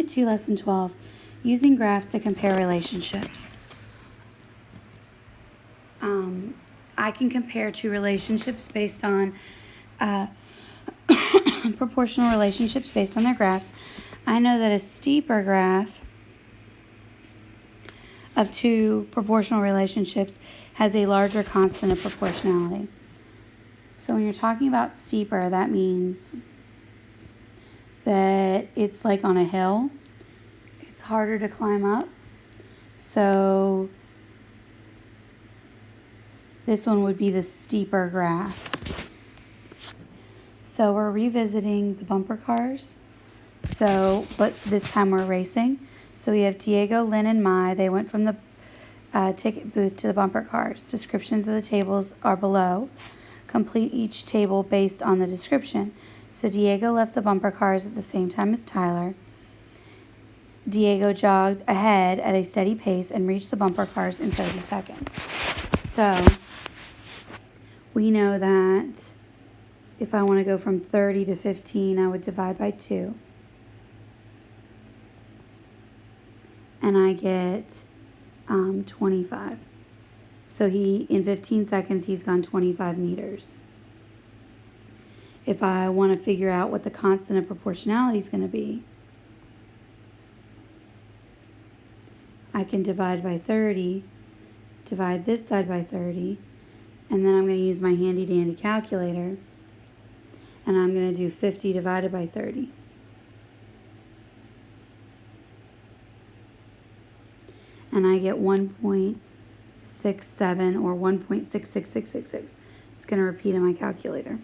Unit 2, Lesson 12, Using Graphs to Compare Relationships. I can compare two relationships based on proportional relationships based on their graphs. I know that a steeper graph of two proportional relationships has a larger constant of proportionality. So when you're talking about steeper, that means that it's like on a hill. It's harder to climb up. So this one would be the steeper graph. So we're revisiting the bumper cars. But this time we're racing. So we have Diego, Lynn, and Mai. They went from the ticket booth to the bumper cars. Descriptions of the tables are below. Complete each table based on the description. So Diego left the bumper cars at the same time as Tyler. Diego jogged ahead at a steady pace and reached the bumper cars in 30 seconds. So we know that if I want to go from 30 to 15, I would divide by 2. And I get 25. So in 15 seconds, he's gone 25 meters. If I want to figure out what the constant of proportionality is going to be, I can divide by 30, divide this side by 30, and then I'm going to use my handy dandy calculator, and I'm going to do 50 divided by 30. And I get 1.67 or 1.66666. It's going to repeat in my calculator.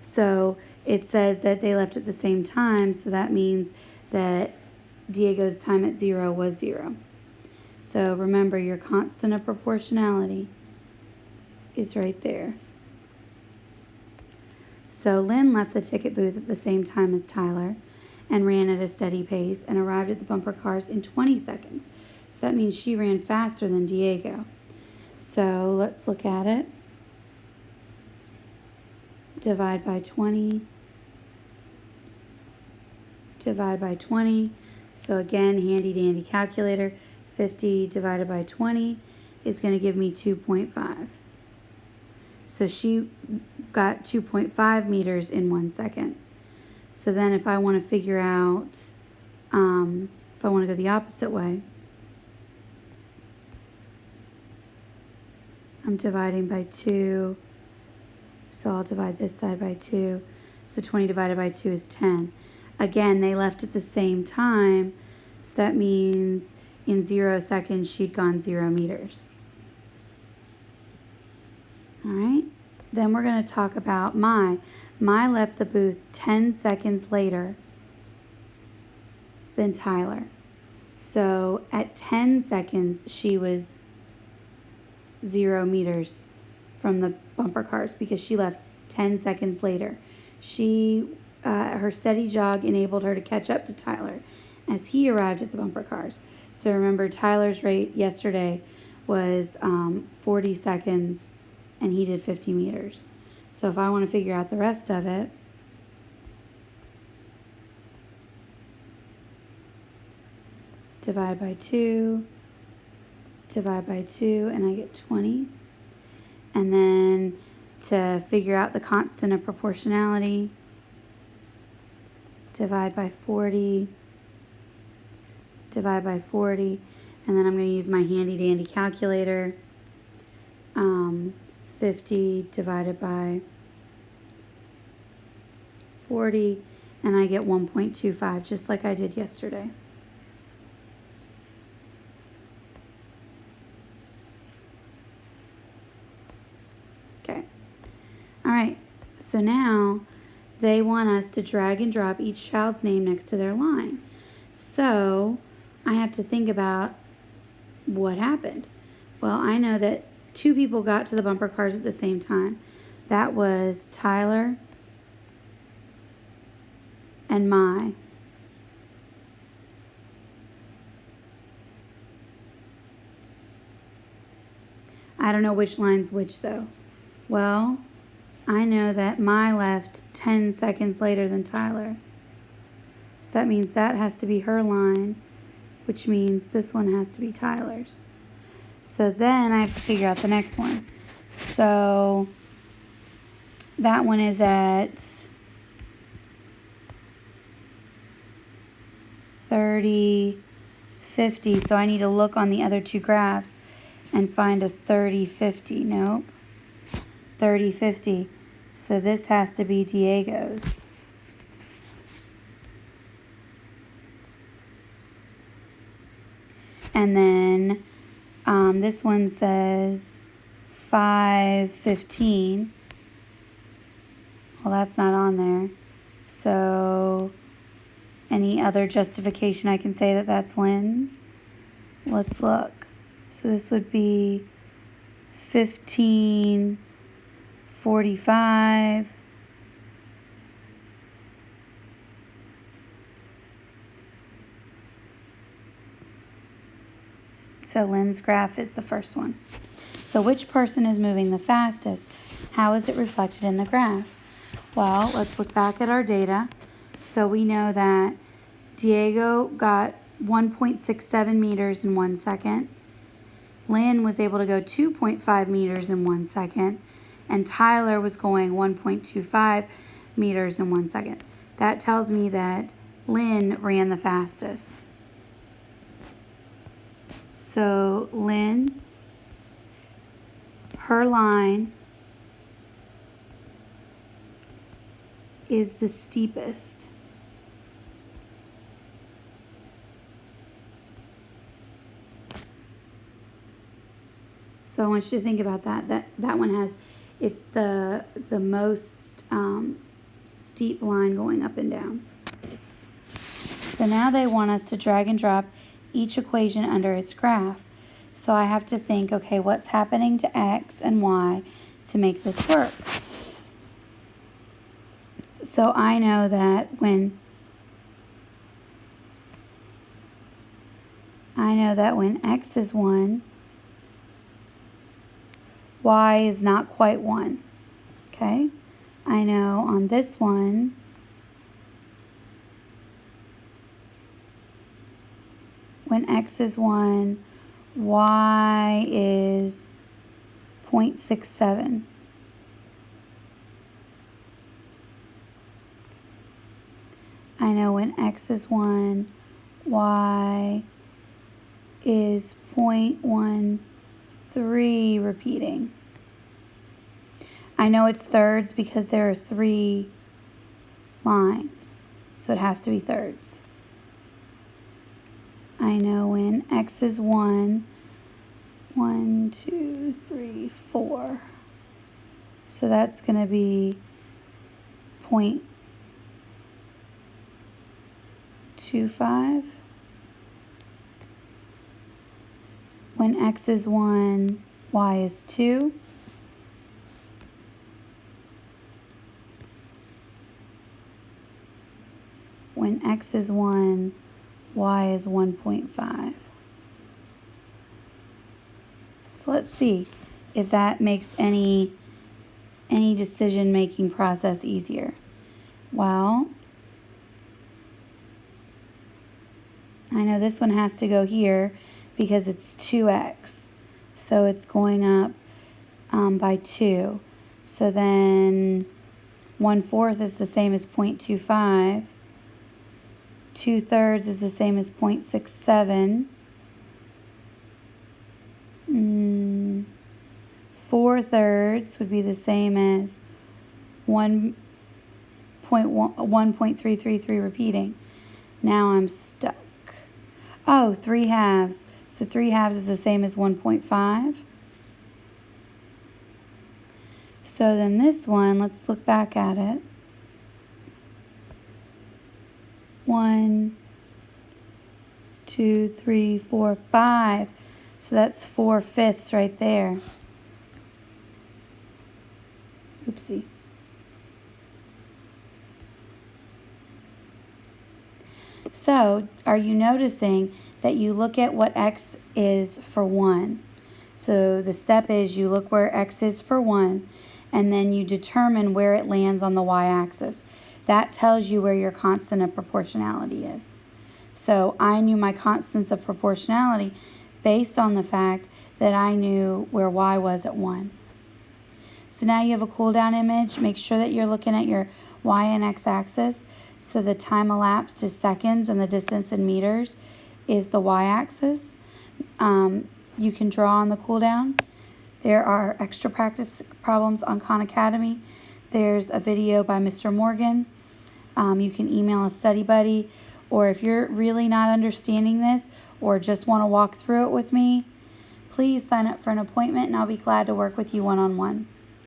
So it says that they left at the same time, so that means that Diego's time at 0 was 0. So remember, your constant of proportionality is right there. So Lynn left the ticket booth at the same time as Tyler and ran at a steady pace and arrived at the bumper cars in 20 seconds. So that means she ran faster than Diego. So let's look at it. Divide by 20. Divide by 20. So again, handy dandy calculator. 50 divided by 20 is going to give me 2.5. So she got 2.5 meters in 1 second. So then if I want to figure out, if I want to go the opposite way, I'm dividing by 2. So I'll divide this side by 2. So 20 divided by 2 is 10. Again, they left at the same time. So that means in 0 seconds, she'd gone 0 meters. All right. Then we're going to talk about Mai. Mai left the booth 10 seconds later than Tyler. So at 10 seconds, she was 0 meters from the bumper cars because she left 10 seconds later. Her steady jog enabled her to catch up to Tyler as he arrived at the bumper cars. So remember, Tyler's rate yesterday was 40 seconds and he did 50 meters. So if I want to figure out the rest of it, divide by 2, divide by 2, and I get 20. And then to figure out the constant of proportionality, divide by 40, divide by 40, and then I'm going to use my handy dandy calculator. 50 divided by 40, and I get 1.25, just like I did yesterday. Okay. All right. So now they want us to drag and drop each child's name next to their line. So I have to think about what happened. Well, I know that 2 people got to the bumper cars at the same time. That was Tyler and Mai. I don't know which line's which though. Well, I know that Mai left 10 seconds later than Tyler. So that means that has to be her line, which means this one has to be Tyler's. So then I have to figure out the next one. So that one is at 30, 50. So I need to look on the other two graphs and find a 30, 50. Nope. 30, 50. So this has to be Diego's. And then this one says 5:15. Well, that's not on there. So any other justification I can say that that's Lynn's? Let's look. So this would be 15:45. So Lynn's graph is the first one. So which person is moving the fastest? How is it reflected in the graph? Well, let's look back at our data. So we know that Diego got 1.67 meters in 1 second. Lynn was able to go 2.5 meters in 1 second. And Tyler was going 1.25 meters in 1 second. That tells me that Lynn ran the fastest. So Lynn, her line is the steepest. So I want you to think about that. That one has, it's the most steep line going up and down. So now they want us to drag and drop each equation under its graph. So I have to think, okay, what's happening to X and Y to make this work? So I know that when X is 1, Y is not quite 1. Okay? I know on this one, when X is 1, Y is 0.67. I know when X is 1, Y is 0.13 repeating. I know it's thirds because there are 3 lines, so it has to be thirds. I know when X is 1, 1, 2, 3, 4. So that's going to be 0.25. When X is 1, Y is 2. When X is 1, Y is 1.5. So let's see if that makes any decision-making process easier. Well, I know this one has to go here because it's 2x. So it's going up by 2. So then 1/4 is the same as 0.25. 2/3 is the same as 0.67. 4/3 would be the same as 1.333 repeating. Now I'm stuck. Oh, 3/2. So 3/2 is the same as 1.5. So then this one, let's look back at it. 1, 2, 3, 4, 5. So that's 4/5 right there. Oopsie. So, are you noticing that you look at what X is for 1? So the step is you look where X is for 1, and then you determine where it lands on the Y-axis. that tells you where your constant of proportionality is. So I knew my constants of proportionality based on the fact that I knew where y was at 1. So now you have a cool down image. Make sure that you're looking at your y and x axis. So the time elapsed is seconds and the distance in meters is the y axis. You can draw on the cool down. There are extra practice problems on Khan Academy. There's a video by Mr. Morgan. You can email a study buddy, or if you're really not understanding this or just want to walk through it with me, please sign up for an appointment and I'll be glad to work with you one-on-one.